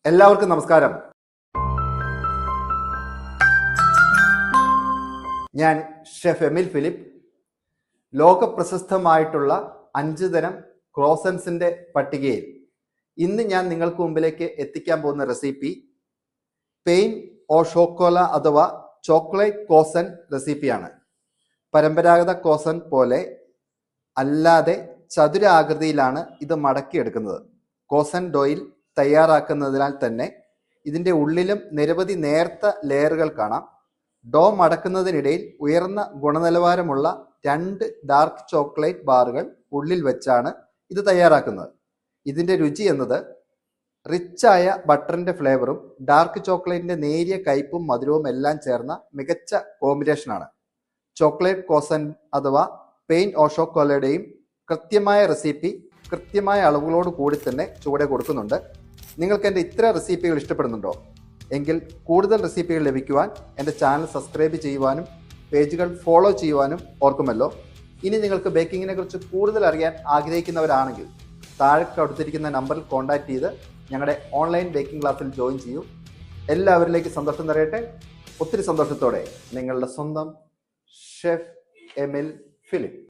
എല്ലാവർക്കും നമസ്കാരം. ഞാൻ ഷെഫ് എമിൽ ഫിലിപ്പ്. ലോക പ്രശസ്തമായിട്ടുള്ള 5 തരം ക്രോസൻസിന്റെ പട്ടികയിൽ ഇന്ന് ഞാൻ നിങ്ങൾക്ക് മുമ്പിലേക്ക് എത്തിക്കാൻ പോകുന്ന റെസിപ്പി പെയിൻ ഓ ഷോക്കോല അഥവാ ചോക്ലേറ്റ് കോസൻ റെസിപ്പിയാണ്. പരമ്പരാഗത കോസൻ പോലെ അല്ലാതെ ചതുരാകൃതിയിലാണ് ഇത് മടക്കിയെടുക്കുന്നത്. കോസൻ ഡോയിൽ തയ്യാറാക്കുന്നതിനാൽ തന്നെ ഇതിൻ്റെ ഉള്ളിലും നിരവധി നേർത്ത ലെയറുകൾ കാണാം. ഡോ മടക്കുന്നതിനിടയിൽ ഉയർന്ന ഗുണനിലവാരമുള്ള 2 ഡാർക്ക് ചോക്ലേറ്റ് ബാറുകൾ ഉള്ളിൽ വെച്ചാണ് ഇത് തയ്യാറാക്കുന്നത്. ഇതിൻ്റെ രുചി എന്നത് റിച്ചായ ബട്ടറിൻ്റെ ഫ്ലേവറും ഡാർക്ക് ചോക്ലേറ്റിൻ്റെ നേരിയ കയ്പും മധുരവും എല്ലാം ചേർന്ന മികച്ച കോമ്പിനേഷനാണ്. ചോക്ലേറ്റ് കോസൻ അഥവാ പെയിൻ ഓ ഷോക്കോലയുടെയും കൃത്യമായ റെസിപ്പി കൃത്യമായ അളവുകളോട് കൂടി തന്നെ ചുവടെ കൊടുക്കുന്നുണ്ട്. നിങ്ങൾക്ക് എൻ്റെ ഇത്ര റെസിപ്പികൾ ഇഷ്ടപ്പെടുന്നുണ്ടോ എങ്കിൽ കൂടുതൽ റെസിപ്പികൾ ലഭിക്കുവാൻ എൻ്റെ ചാനൽ സബ്സ്ക്രൈബ് ചെയ്യുവാനും പേജുകൾ ഫോളോ ചെയ്യുവാനും ഓർക്കുമല്ലോ. ഇനി നിങ്ങൾക്ക് ബേക്കിങ്ങിനെ കുറിച്ച് കൂടുതൽ അറിയാൻ ആഗ്രഹിക്കുന്നവരാണെങ്കിൽ താഴെ കൊടുത്തിരിക്കുന്ന നമ്പറിൽ കോൺടാക്റ്റ് ചെയ്ത് ഞങ്ങളുടെ ഓൺലൈൻ ബേക്കിംഗ് ക്ലാസ്സിൽ ജോയിൻ ചെയ്യൂ. എല്ലാവരിലേക്കും സന്തോഷം നിറയട്ടെ. ഒത്തിരി സന്തോഷത്തോടെ നിങ്ങളുടെ സ്വന്തം ഷെഫ് എമിൽ ഫിലിപ്പ്.